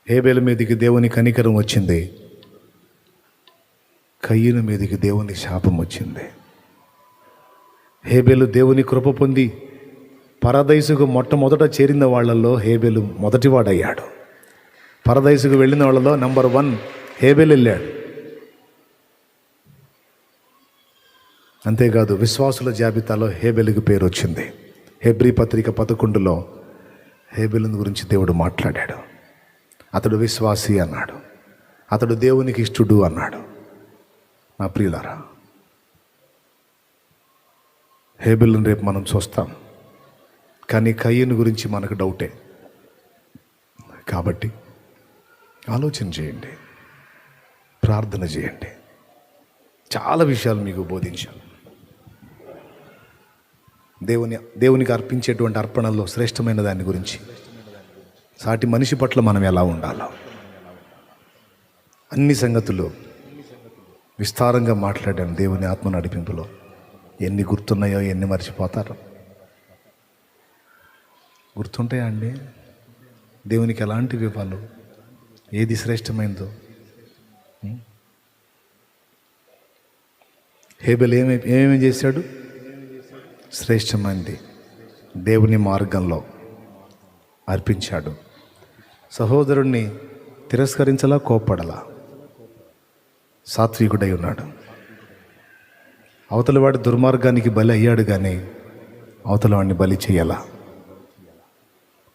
హేబెలు మీదకి దేవుని కనికరం వచ్చింది, కయ్యను మీదకి దేవుని శాపం వచ్చింది. హేబెలు దేవుని కృప పొంది పరదైసుకు మొట్టమొదట చేరిన వాళ్ళల్లో హేబెలు మొదటివాడయ్యాడు. పరదైసుకు వెళ్ళిన వాళ్ళలో నంబర్ 1 హేబెలు వెళ్ళాడు. అంతేకాదు విశ్వాసుల జాబితాలో హేబెలుకి పేరు వచ్చింది. హెబ్రీ పత్రిక 11లో హేబెలుని గురించి దేవుడు మాట్లాడాడు. అతడు విశ్వాసి అన్నాడు, అతడు దేవునికి ఇష్టడు అన్నాడు. నా ప్రియులారా, హేబెలుని రేపు మనం చూస్తాం, కానీ కయ్యను గురించి మనకు డౌటే. కాబట్టి ఆలోచన చేయండి, ప్రార్థన చేయండి. చాలా విషయాలు మీకు బోధించాను. దేవునికి అర్పించేటువంటి అర్పణల్లో శ్రేష్టమైన దాని గురించి, సాటి మనిషి పట్ల మనం ఎలా ఉండాలో, అన్ని సంగతులు విస్తారంగా మాట్లాడాను. దేవుని ఆత్మ నడిపింపులో ఎన్ని గుర్తున్నాయో ఎన్ని మర్చిపోతారో. గుర్తుంటాయా అండి? దేవునికి ఎలాంటివి ఇవ్వాలో, ఏది శ్రేష్టమైనదో. హేబెలు ఏమేమి చేశాడు? శ్రేష్టమైనది దేవుని మార్గంలో అర్పించాడు. సహోదరుణ్ణి తిరస్కరించలా, కోప్పడలా, సాత్వికుడై ఉన్నాడు. అవతలవాడి దుర్మార్గానికి బలి అయ్యాడు, కానీ అవతలవాడిని బలి చేయాలా.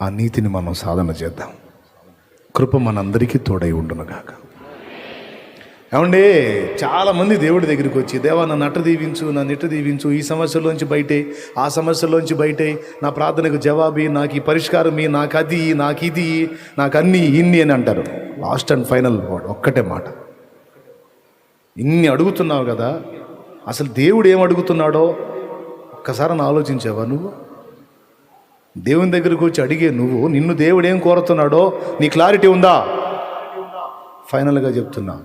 ఆ నీతిని మనం సాధన చేద్దాం. కృప మనందరికీ తోడై ఉండునుగాక. ఏమంటే చాలామంది దేవుడి దగ్గరికి వచ్చి, దేవా నన్ను అట్ట దీవించు, నన్ను ఇట్ట దీవించు, ఈ సమస్యలోంచి బయటే, ఆ సమస్యలోంచి బయటే, నా ప్రార్థనకు జవాబి, నాకు ఈ పరిష్కారం, నాకు అది, నాకు ఇది, నాకు అన్నీ ఇన్ని అని అంటారు. లాస్ట్ అండ్ ఫైనల్ ఒక్కటే మాట, ఇన్ని అడుగుతున్నావు కదా, అసలు దేవుడు ఏం అడుగుతున్నాడో ఒక్కసారి ఆలోచించావా? నువ్వు దేవుని దగ్గరకు వచ్చి అడిగే నువ్వు, నిన్ను దేవుడు ఏం కోరుతున్నాడో నీ క్లారిటీ ఉందా? ఫైనల్గా చెప్తున్నా,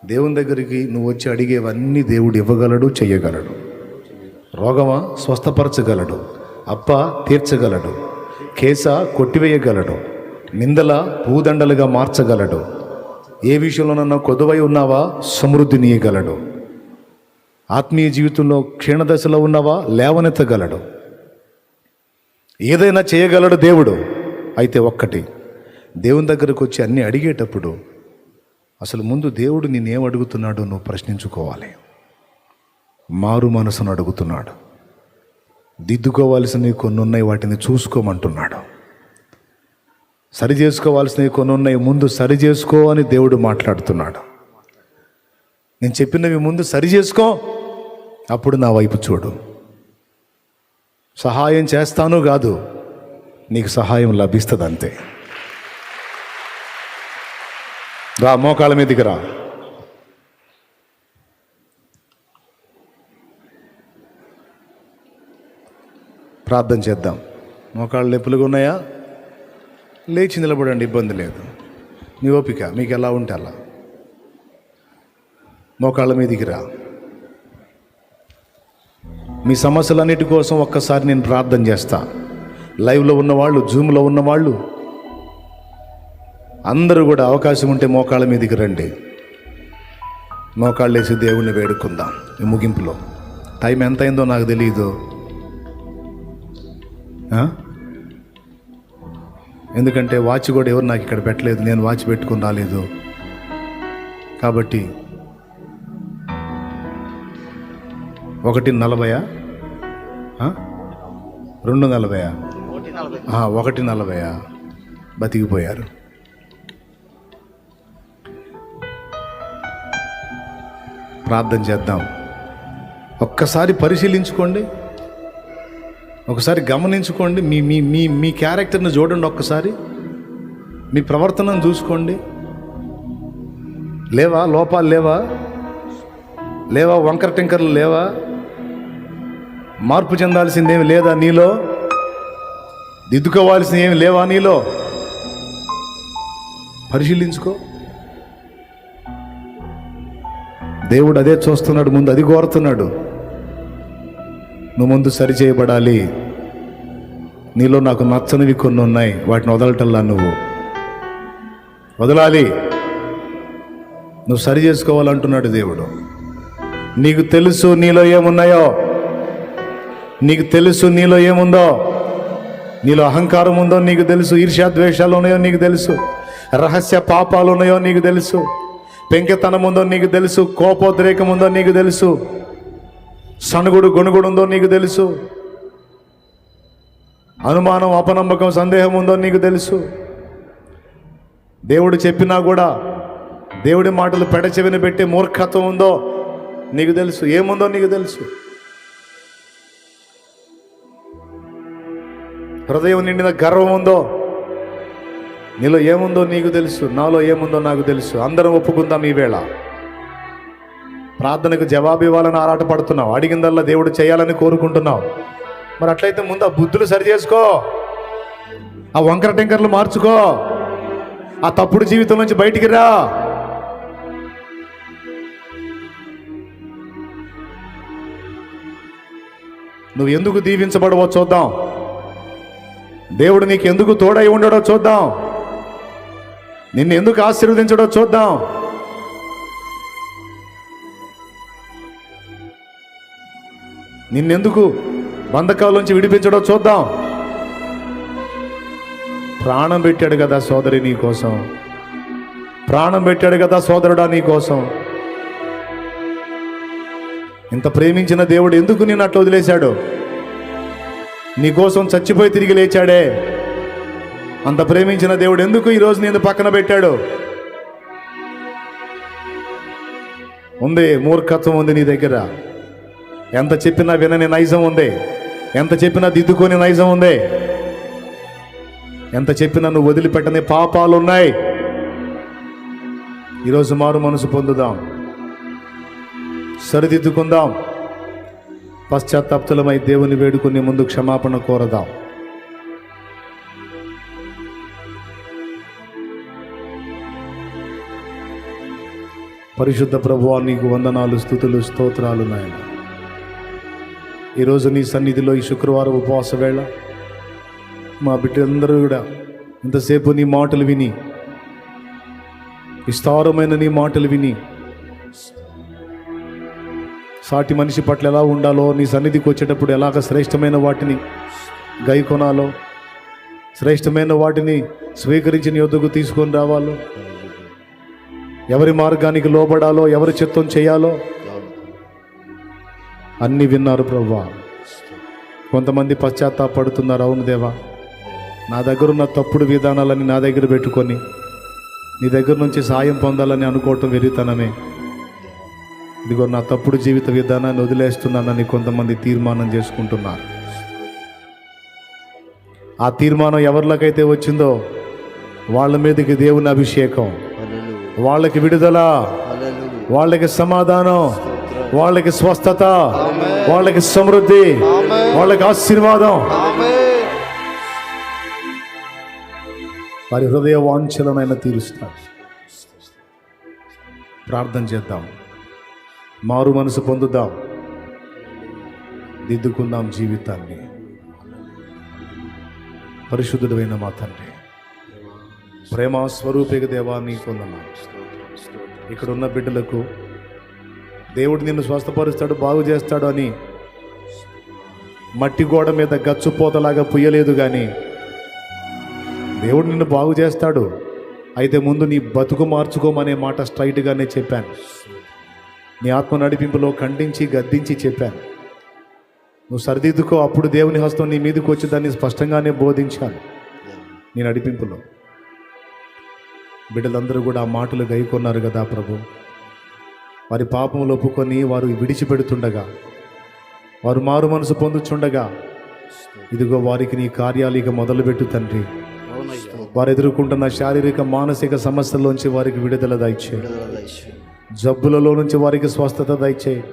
దేవుని దగ్గరికి నువ్వు వచ్చి అడిగేవన్నీ దేవుడు ఇవ్వగలడు, చెయ్యగలడు. రోగమా స్వస్థపరచగలడు, అప్ప తీర్చగలడు, కేస కొట్టివేయగలడు, నిందల పూదండలుగా మార్చగలడు, ఏ విషయంలోనన్నా కొదువై ఉన్నావా సమృద్ధినియగలడు, ఆత్మీయ జీవితంలో క్షీణదశలో ఉన్నావా లేవనెత్తగలడు, ఏదైనా చేయగలడు దేవుడు. అయితే ఒక్కటి, దేవుని దగ్గరకు వచ్చి అన్నీ అడిగేటప్పుడు అసలు ముందు దేవుడు నేనేం అడుగుతున్నాడో నువ్వు ప్రశ్నించుకోవాలి. మారు మనసును అడుగుతున్నాడు, దిద్దుకోవాల్సినవి కొన్ని ఉన్నాయి, వాటిని చూసుకోమంటున్నాడు. సరి చేసుకోవాల్సినవి కొన్ని ఉన్నాయి, ముందు సరి చేసుకో అని దేవుడు మాట్లాడుతున్నాడు. నేను చెప్పినవి ముందు సరి చేసుకో, అప్పుడు నా వైపు చూడు. సహాయం చేస్తాను కాదు, నీకు సహాయం లభిస్తుంది అంతే. రా, మోకాళ్ళ మీదకి రా. ప్రార్థన చేద్దాం. మోకాళ్ళు నొప్పులుగా ఉన్నాయా? లేచి నిలబడండి, ఇబ్బంది లేదు. మీ ఓపిక మీకు ఎలా ఉంటే అలా. మోకాళ్ళ మీదకి రా. మీ సమస్యలన్నిటి కోసం ఒక్కసారి నేను ప్రార్థన చేస్తా. లైవ్లో ఉన్నవాళ్ళు, జూమ్లో ఉన్నవాళ్ళు అందరూ కూడా అవకాశం ఉంటే మోకాళ్ళ మీదకి రండి. మోకాళ్ళు వేసి దేవుణ్ణి వేడుకుందాం. ఈ ముగింపులో టైం ఎంత అయిందో నాకు తెలియదు, ఎందుకంటే వాచ్ కూడా ఎవరు నాకు ఇక్కడ పెట్టలేదు, నేను వాచ్ పెట్టుకుని రాలేదు. కాబట్టి 1:40 2:40 1:40 బతికిపోయారు. ప్రార్థన చేద్దాం. ఒక్కసారి పరిశీలించుకోండి, ఒకసారి గమనించుకోండి. మీ మీ మీ మీ క్యారెక్టర్ని చూడండి, ఒక్కసారి మీ ప్రవర్తనను చూసుకోండి. లేవా లోపాలు? లేవా వంకర టింకర్లు? లేవా మార్పు చెందాల్సిందేమి లేదా నీలో? దిద్దుకోవాల్సింది ఏమి లేవా నీలో? పరిశీలించుకో. దేవుడు అదే చూస్తున్నాడు, ముందు అది కోరుతున్నాడు. నువ్వు ముందు సరి చేయబడాలి. నీలో నాకు నచ్చనివి కొన్ని ఉన్నాయి, వాటిని వదలటల్లా నువ్వు వదలాలి. నువ్వు సరి చేసుకోవాలంటున్నాడు దేవుడు. నీకు తెలుసు నీలో ఏమున్నాయో, నీకు తెలుసు నీలో ఏముందో. నీలో అహంకారం ఉందో నీకు తెలుసు, ఈర్ష్యాద్వేషాలు ఉన్నాయో నీకు తెలుసు, రహస్య పాపాలు ఉన్నాయో నీకు తెలుసు, పెంకెతనం ఉందో నీకు తెలుసు, కోపోద్రేకం ఉందో నీకు తెలుసు, సనుగుడు గొనుగుడు ఉందో నీకు తెలుసు, అనుమానం అపనమ్మకం సందేహం ఉందో నీకు తెలుసు. దేవుడు చెప్పినా కూడా దేవుడి మాటలు పెడచెవిన పెట్టే మూర్ఖత్వం ఉందో నీకు తెలుసు, ఏముందో నీకు తెలుసు. హృదయం నిండిన గర్వం ఉందో, నీలో ఏముందో నీకు తెలుసు, నాలో ఏముందో నాకు తెలుసు. అందరం ఒప్పుకుందాం. ఈ వేళ ప్రార్థనకు జవాబు ఇవ్వాలని ఆరాటపడుతున్నావు, అడిగిందల్లా దేవుడు చేయాలని కోరుకుంటున్నావు. మరి అట్లయితే ముందు ఆ బుద్ధులు సరి చేసుకో, ఆ వంకర టెంకర్లు మార్చుకో, ఆ తప్పుడు జీవితం నుంచి బయటికి రా. నువ్వు ఎందుకు దీవించబడవో చూద్దాం. దేవుడు నీకు ఎందుకు తోడై ఉండడో చూద్దాం. నిన్ను ఎందుకు ఆశీర్వదించడో చూద్దాం. నిన్నెందుకు బంధకాల నుంచి విడిపించడో చూద్దాం. ప్రాణం పెట్టాడు కదా సోదరి నీ కోసం, ప్రాణం పెట్టాడు కదా సోదరుడా నీ కోసం. ఇంత ప్రేమించిన దేవుడు ఎందుకు నిన్ను అట్లా వదిలేశాడు? నీ కోసం చచ్చిపోయి తిరిగి లేచాడే. అంత ప్రేమించిన దేవుడు ఎందుకు ఈరోజు నేను పక్కన పెట్టాడు? ఉంది, మూర్ఖత్వం ఉంది నీ దగ్గర. ఎంత చెప్పినా వినని నైజం ఉంది, ఎంత చెప్పినా దిద్దుకొని నైజం ఉంది, ఎంత చెప్పినా నువ్వు వదిలిపెట్టని పాపాలు ఉన్నాయి. ఈరోజు మారు మనసు పొందుదాం, సరిదిద్దుకుందాం, పశ్చాత్తాప్తులమై దేవుని వేడుకుని ముందు క్షమాపణ కోరదాం. పరిశుద్ధ ప్రభువా, నీకు వందనాలు, స్తుతులు, స్తోత్రాలు నాయన. ఈరోజు నీ సన్నిధిలో ఈ శుక్రవారం ఉపవాస వేళ మా బిడ్డలందరూ కూడా ఇంతసేపు నీ మాటలు విని, విస్తారమైన నీ మాటలు విని, సాటి మనిషి పట్ల ఎలా ఉండాలో, నీ సన్నిధికి వచ్చేటప్పుడు ఎలాగ శ్రేష్టమైన వాటిని గైకొనాలో, శ్రేష్టమైన వాటిని స్వీకరించి నీ వద్దకు తీసుకొని రావాలో, ఎవరి మార్గానికి లోబడాలో, ఎవరి చిత్తం చేయాలో అన్నీ విన్నారు ప్రభువా. కొంతమంది పశ్చాత్తాపడుతున్నారు. అవును దేవా, నా దగ్గర ఉన్న తప్పుడు విధానాలని నా దగ్గర పెట్టుకొని నీ దగ్గర నుంచి సాయం పొందాలని అనుకోవటం వెరితనమే. ఇదిగో నా తప్పుడు జీవిత విధానాన్ని వదిలేస్తున్నానని కొంతమంది తీర్మానం చేసుకుంటున్నారు. ఆ తీర్మానం ఎవరిలోకైతే వచ్చిందో వాళ్ళ మీదకి దేవుని అభిషేకం, వాళ్ళకి విడుదల, వాళ్ళకి సమాధానం, వాళ్ళకి స్వస్థత, వాళ్ళకి సమృద్ధి, వాళ్ళకి ఆశీర్వాదం. వారి హృదయ వాంఛలనైనా తీరుస్తాడు. ప్రార్థన చేద్దాం, మారు మనసు పొందుదాం, దిద్దుకుందాం జీవితాన్ని. పరిశుద్ధుడైన మా తండ్రి, ప్రేమ స్వరూపిక దేవా, నీకు వందనాలు. ఇక్కడ ఉన్న బిడ్డలకు దేవుడు నిన్ను స్వస్థపరుస్తాడు, బాగు చేస్తాడు అని మట్టి గోడ మీద గచ్చుపోతలాగా పుయ్యలేదు. కానీ దేవుడు నిన్ను బాగు చేస్తాడు. అయితే ముందు నీ బతుకు మార్చుకోమనే మాట స్ట్రైట్గానే చెప్పాను. నీ ఆత్మ నడిపింపులో ఖండించి గద్దించి చెప్పాను. నువ్వు సరిదిద్దుకో, అప్పుడు దేవుని హస్తం నీ మీదకి వచ్చి దాన్ని స్పష్టంగానే బోధించాను నీ నడిపింపులో. బిడ్డలందరూ కూడా ఆ మాటలు గైకొన్నారు కదా ప్రభు. వారి పాపములు ఒప్పుకొని వారు విడిచిపెడుతుండగా, వారు మారు మనసు పొందుచుండగా, ఇదిగో వారికి నీ కార్యాలు ఇక మొదలుపెట్టు తండ్రి. వారు ఎదుర్కొంటున్న శారీరక మానసిక సమస్యల్లోంచి వారికి విడుదల దయచేయి. జబ్బులలో నుంచి వారికి స్వస్థత దయచేయి.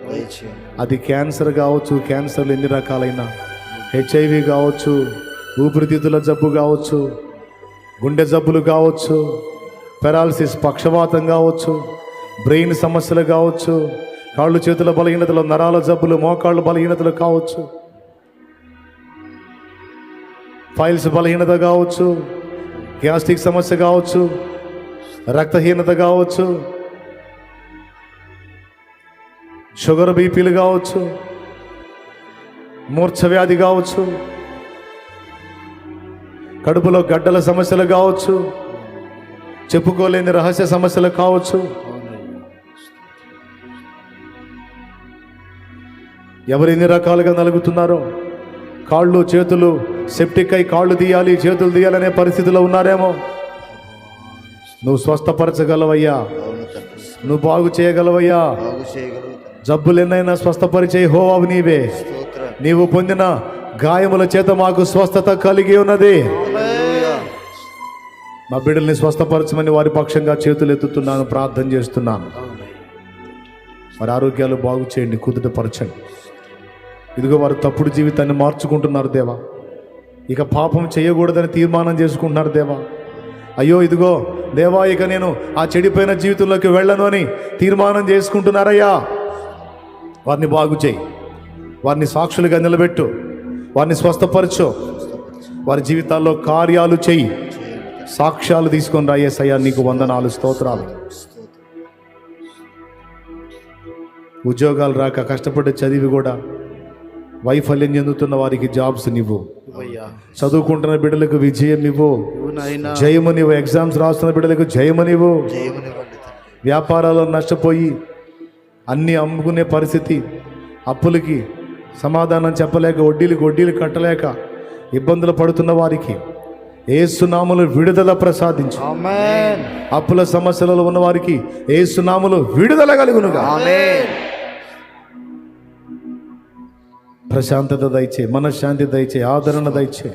అది క్యాన్సర్ కావచ్చు, క్యాన్సర్లు ఎన్ని రకాలైన, HIV కావచ్చు, ఊపిరితిత్తుల జబ్బు కావచ్చు, గుండె జబ్బులు కావచ్చు, పెరాలసిస్ పక్షవాతం కావచ్చు, బ్రెయిన్ సమస్యలు కావచ్చు, కాళ్ళు చేతుల బలహీనతలు, నరాల జబ్బులు, మోకాళ్ళు బలహీనతలు కావచ్చు, ఫైల్స్ బలహీనత కావచ్చు, గ్యాస్ట్రిక్ సమస్య కావచ్చు, రక్తహీనత కావచ్చు, షుగర్ బీపీలు కావచ్చు, మూర్ఛ వ్యాధి కావచ్చు, కడుపులో గడ్డల సమస్యలు కావచ్చు, చెప్పుకోలేని రహస్య సమస్యలు కావచ్చు. ఎవరు ఎన్ని రకాలుగా నలుగుతున్నారో, కాళ్ళు చేతులు సెప్టిక్ అయి కాళ్ళు తీయాలి చేతులు తీయాలనే పరిస్థితిలో ఉన్నారేమో. నువ్వు స్వస్థపరచగలవయ్యా, నువ్వు బాగు చేయగలవయ్యా. జబ్బులు ఎన్నైనా స్వస్థపరిచే యెహోవావు నీవే. నీవు పొందిన గాయముల చేత మాకు స్వస్థత కలిగి ఉన్నది. మా బిడ్డల్ని స్వస్థపరచమని వారి పక్షంగా చేతులు ఎత్తుతున్నాను, ప్రార్థన చేస్తున్నాను. వారి ఆరోగ్యాలు బాగు చేయండి, కుదుటపరచండి. ఇదిగో వారు తప్పుడు జీవితాన్ని మార్చుకుంటున్నారు దేవా. ఇక పాపం చేయకూడదని తీర్మానం చేసుకుంటున్నారు దేవా. అయ్యో ఇదిగో దేవా, ఇక నేను ఆ చెడిపోయిన జీవితంలోకి వెళ్ళను అని తీర్మానం చేసుకుంటున్నారయ్యా. వారిని బాగు చేయి, వారిని సాక్షులుగా నిలబెట్టు, వారిని స్వస్థపరచు, వారి జీవితాల్లో కార్యాలు చెయ్యి, సాక్ష్యాలు తీసుకొని రాయేసయ్యా. నీకు వందనాలు, స్తోత్రాలు. ఉద్యోగాలు రాక కష్టపడి చదివి కూడా వైఫల్యం చెందుతున్న వారికి జాబ్స్ నివ్వు. చదువుకుంటున్న బిడ్డలకు విజయం ఇవ్వు, జయము నీవు. ఎగ్జామ్స్ రాస్తున్న బిడ్డలకు జయము నీవు. వ్యాపారాల్లో నష్టపోయి అన్నీ అమ్ముకునే పరిస్థితి, అప్పులకి సమాధానం చెప్పలేక వడ్డీలు కట్టలేక ఇబ్బందులు పడుతున్న వారికి యేసు నామములో విడుదల ప్రసాదించు. అప్పుల సమస్యలలో ఉన్న వారికి యేసు నామములో విడుదల కలుగునుగా. ప్రశాంతత దయచే, మనశ్శాంతి దయచే, ఆదరణ దయచే.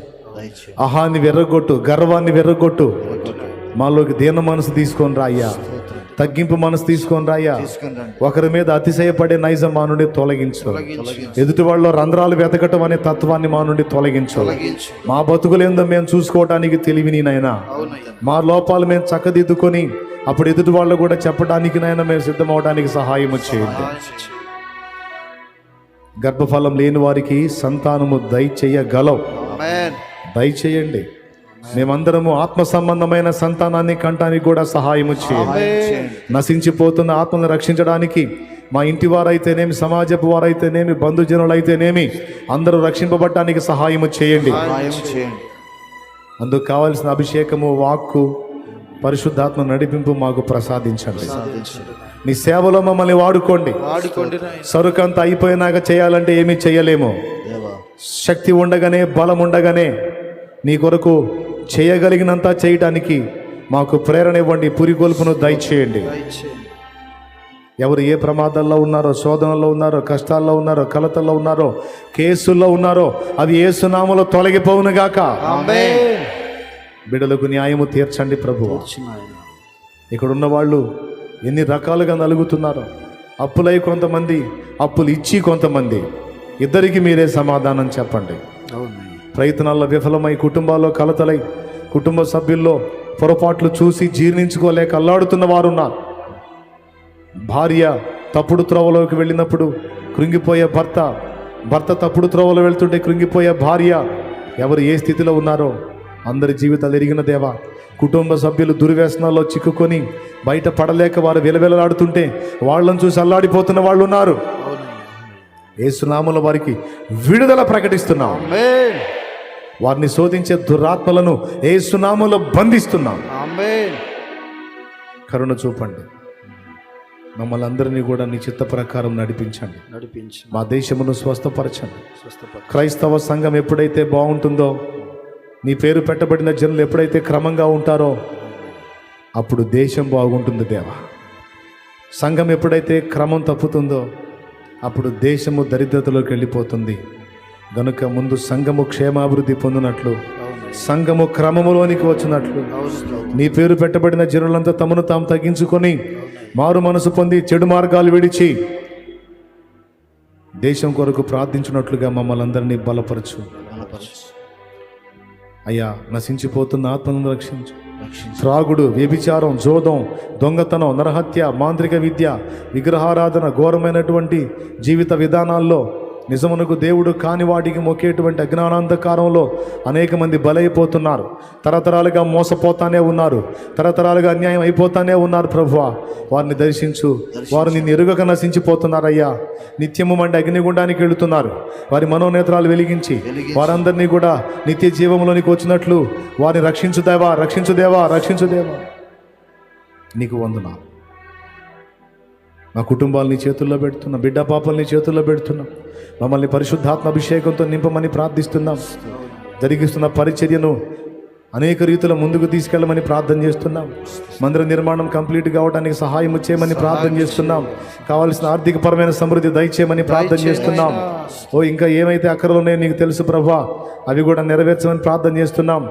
అహాన్ని వెర్రగొట్టు, గర్వాన్ని వెర్రగొట్టు. మాలోకి దీన మనసు తీసుకొని రాయ్యా, తగ్గింపు మనసు తీసుకొని రాయ్యా. ఒకరి మీద అతిశయపడే నైజం మా నుండి తొలగించు. ఎదుటి వాళ్ళలో రంధ్రాలు వెతకటం అనే తత్వాన్ని మా నుండి తొలగించు. మా బతుకులేందో మేము చూసుకోవటానికి తెలివిని నైనా, మా లోపాలు మేము చక్కదిద్దుకొని అప్పుడు ఎదుటి వాళ్ళు కూడా చెప్పడానికి నైనా మేము సిద్ధమవడానికి సహాయం చేయండి. గర్భఫలం లేని వారికి సంతానము దయచేయగలవు, దయచేయండి. మేమందరము ఆత్మ సంబంధమైన సంతానాన్ని కంటానికి కూడా సహాయము చేయండి. నశించిపోతున్న ఆత్మను రక్షించడానికి మా ఇంటి వారైతేనేమి, సమాజపు వారైతేనేమి, బంధుజనులైతేనేమి అందరూ రక్షింపబడటానికి సహాయము చేయండి. అందుకు కావలసిన అభిషేకము, వాక్కు, పరిశుద్ధాత్మ నడిపింపు మాకు ప్రసాదించండి. నీ సేవలో మమ్మల్ని వాడుకోండి. సరుకంతా అయిపోయినాక చేయాలంటే ఏమీ చేయలేము. శక్తి ఉండగానే, బలం ఉండగానే నీ కొరకు చేయగలిగినంత చేయటానికి మాకు ప్రేరణ ఇవ్వండి. పురికొల్పును దయచేయండి. ఎవరు ఏ ప్రమాదాల్లో ఉన్నారో, శోధనలో ఉన్నారో, కష్టాల్లో ఉన్నారో, కలతల్లో ఉన్నారో, కేసుల్లో ఉన్నారో అవి యేసు నామములో తొలగిపోవునుగాక. బిడ్డలకు న్యాయము తీర్చండి ప్రభువా. ఇక్కడ ఉన్న వాళ్ళు ఎన్ని రకాలుగా నలుగుతున్నారో, అప్పులై కొంతమంది, అప్పులు ఇచ్చి కొంతమంది. ఇద్దరికి మీరే సమాధానం చెప్పండి. ప్రయత్నాల్లో విఫలమై, కుటుంబాల్లో కలతలై, కుటుంబ సభ్యుల్లో పొరపాట్లు చూసి జీర్ణించుకోలేక అల్లాడుతున్న వారు ఉన్నారు. భార్య తప్పుడు త్రోవలోకి వెళ్ళినప్పుడు కృంగిపోయే భర్త, భర్త తప్పుడు త్రోవలో వెళ్తుంటే కృంగిపోయే భార్య. ఎవరు ఏ స్థితిలో ఉన్నారో అందరి జీవితాలు ఎరిగిన దేవా. కుటుంబ సభ్యులు దుర్వ్యసనాల్లో చిక్కుకొని బయట పడలేక వారు విలవిలలాడుతుంటే వాళ్ళని చూసి అల్లాడిపోతున్న వాళ్ళు ఉన్నారు. యేసు నామములో వారికి విడుదల ప్రకటిస్తున్నాం. వారిని శోధించే దురాత్మలను యేసు నామములో బంధిస్తున్నాం. కరుణ చూపండి. మమ్మల్ని అందరినీ కూడా నీ చిత్త ప్రకారం నడిపించండి. మా దేశమును స్వస్థపరచండి. క్రైస్తవ సంఘం ఎప్పుడైతే బాగుంటుందో, నీ పేరు పెట్టబడిన జనులు ఎప్పుడైతే క్రమంగా ఉంటారో అప్పుడు దేశం బాగుంటుంది దేవా. సంఘం ఎప్పుడైతే క్రమం తప్పుతుందో అప్పుడు దేశము దరిద్రతలోకి వెళ్ళిపోతుంది. గనుక ముందు సంఘము క్షేమాభివృద్ధి పొందినట్లు, సంఘము క్రమములోనికి వచ్చినట్లు నీ పేరు పెట్టబడిన జనులంతా తమను తాము తగ్గించుకొని మారు మనసు పొంది చెడు మార్గాలు విడిచి దేశం కొరకు ప్రార్థించినట్లుగా మమ్మల్ని అందరినీ బలపరచు. అయ్యా, నశించిపోతున్న ఆత్మలను రక్షించు. త్రాగుడు, వ్యభిచారం, జోదం, దొంగతనం, నరహత్య, మాంత్రిక విద్య, విగ్రహారాధన, ఘోరమైనటువంటి జీవిత విధానాల్లో నిజమునకు దేవుడు కాని వాటికి మొక్కేటువంటి అజ్ఞానాంధకారంలో అనేక మంది బలైపోతున్నారు. తరతరాలుగా మోసపోతానే ఉన్నారు, తరతరాలుగా అన్యాయం అయిపోతానే ఉన్నారు. ప్రభువా, వారిని దర్శించు. వారు నిన్ను ఎరుగక నశించిపోతున్నారయ్యా. నిత్యము మండి అగ్నిగుండానికి వెళుతున్నారు. వారి మనోనేత్రాలు వెలిగించి వారందరినీ కూడా నిత్య జీవంలోనికి వచ్చినట్లు వారిని రక్షించుదేవా, రక్షించుదేవా, రక్షించుదేవా. నీకు వందనాలు. మా కుటుంబాలని చేతుల్లో పెడుతున్నాం, బిడ్డ పాపల్ని చేతుల్లో పెడుతున్నాం. మమ్మల్ని పరిశుద్ధాత్మ అభిషేకంతో నింపమని ప్రార్థిస్తున్నాం. జరిగిస్తున్న పరిచర్యను అనేక రీతిలో ముందుకు తీసుకెళ్ళమని ప్రార్థన చేస్తున్నాం. మందిర నిర్మాణం కంప్లీట్ కావడానికి సహాయం చేయమని ప్రార్థన చేస్తున్నాం. కావాల్సిన ఆర్థికపరమైన సమృద్ధి దయచేయమని ప్రార్థన చేస్తున్నాం. ఇంకా ఏమైతే అక్కరలు ఉన్నాయో నీకు తెలుసు ప్రభా, అవి కూడా నెరవేర్చమని ప్రార్థన చేస్తున్నాం.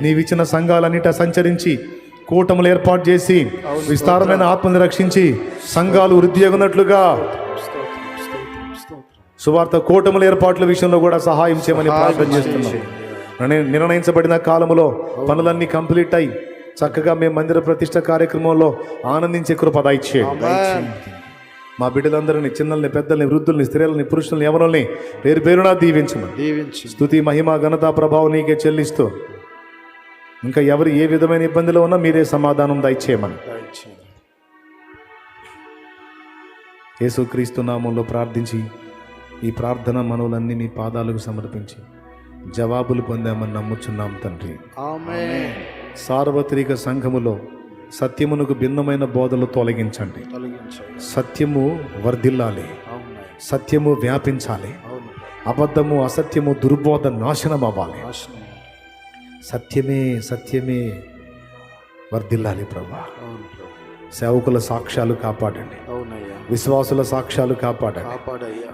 నీవిచ్చిన సంఘాలన్నిట సంచరించి కూటములు ఏర్పాటు చేసి విస్తారమైన ఆత్మని రక్షించి సంఘాలు వృద్ధి చెందినట్లుగా సువార్త కూటముల ఏర్పాట్ల విషయంలో కూడా సహాయం చేయమని ప్రార్థన చేస్తున్నాం. నిర్ణయించబడిన కాలంలో పనులన్నీ కంప్లీట్ అయి చక్కగా మేము మందిర ప్రతిష్ట కార్యక్రమంలో ఆనందించే కృప దయచేయండి. మా బిడ్డలందరినీ, చిన్నల్ని, పెద్దల్ని, వృద్ధుల్ని, స్త్రీలని, పురుషుల్ని, యవనుల్ని పేరు పేరునా దీవించమని స్తుతి, మహిమ, ఘనత, ప్రభావం నీకే చెల్లిస్తూ ఇంకా ఎవరు ఏ విధమైన ఇబ్బందిలో ఉన్నా మీరే సమాధానం దయచేయమని యేసుక్రీస్తు నామంలో ప్రార్థించి ఈ ప్రార్థన మనవులన్నీ మీ పాదాలకు సమర్పించి జవాబులు పొందామని నమ్ముచున్నాం తండ్రి. ఆమేన్. సార్వత్రిక సంఘములో సత్యమునకు భిన్నమైన బోధలు తొలగించండి. సత్యము వర్ధిల్లాలి, సత్యము వ్యాపించాలి, అబద్ధము, అసత్యము, దుర్బోధ నాశనం అవ్వాలి. సత్యమే సత్యమే వర్ధిల్లాలి ప్రభా. సేవకుల సాక్ష్యాలు కాపాడండి, విశ్వాసుల సాక్ష్యాలు కాపాడండి,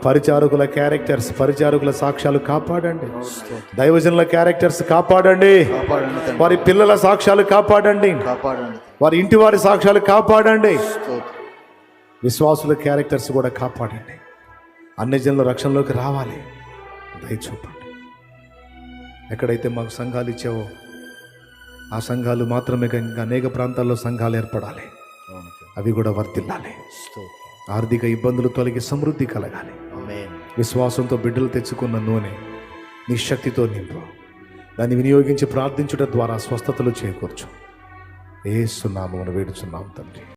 పరిచారకుల క్యారెక్టర్స్, పరిచారకుల సాక్ష్యాలు కాపాడండి, దైవజనుల క్యారెక్టర్స్ కాపాడండి, వారి పిల్లల సాక్ష్యాలు కాపాడండి, వారి ఇంటి వారి సాక్ష్యాలు కాపాడండి, విశ్వాసుల క్యారెక్టర్స్ కూడా కాపాడండి. అన్ని జనుల రక్షణలోకి రావాలి, దయచూపండి. ఎక్కడైతే మాకు సంఘాలు ఇచ్చావో ఆ సంఘాలు మాత్రమే ఇంకా అనేక ప్రాంతాల్లో సంఘాలు ఏర్పడాలి, అవి కూడా వర్ధిల్లాలి. ఆర్థిక ఇబ్బందులు తొలగి సమృద్ధి కలగాలి. విశ్వాసంతో బిడ్డలు తెచ్చుకున్న నూనె నీ శక్తితో నింపు. దాన్ని వినియోగించి ప్రార్థించుట ద్వారా స్వస్థతలు చేకూర్చు. యేసు నామమున వేడుచున్నాం తండ్రి.